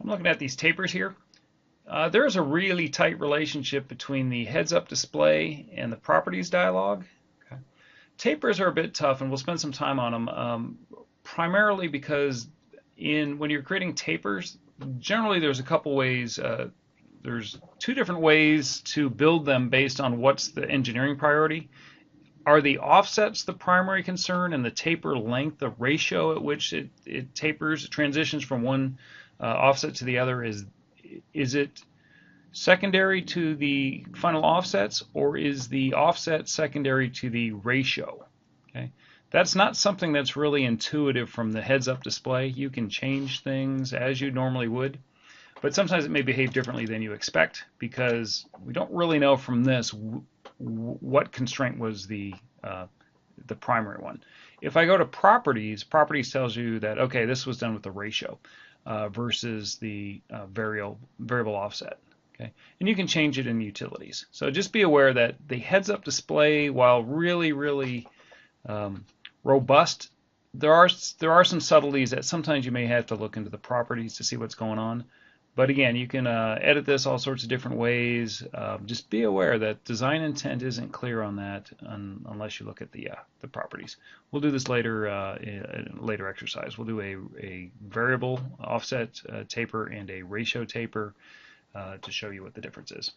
I'm looking at these tapers here. There's a really tight relationship between the heads-up display and the properties dialog. Okay. Tapers are a bit tough, and we'll spend some time on them, primarily because when you're creating tapers, generally there's a couple ways. There's two different ways to build them based on what's the engineering priority. Are the offsets the primary concern, and the taper length, the ratio at which it tapers, it transitions from one offset to the other, is it secondary to the final offsets, or is the offset secondary to the ratio? Okay, that's not something that's really intuitive from the heads-up display. You can change things as you normally would, but sometimes it may behave differently than you expect because we don't really know from this what constraint was the primary one. If I go to properties, properties tells you that, okay, this was done with the ratio versus the variable offset. Okay, and you can change it in utilities. So just be aware that the heads-up display, while really robust, there are some subtleties that sometimes you may have to look into the properties to see what's going on. But again, you can edit this all sorts of different ways. Just be aware that design intent isn't clear on that unless you look at the properties. We'll do this later in a later exercise. We'll do a variable offset taper and a ratio taper to show you what the difference is.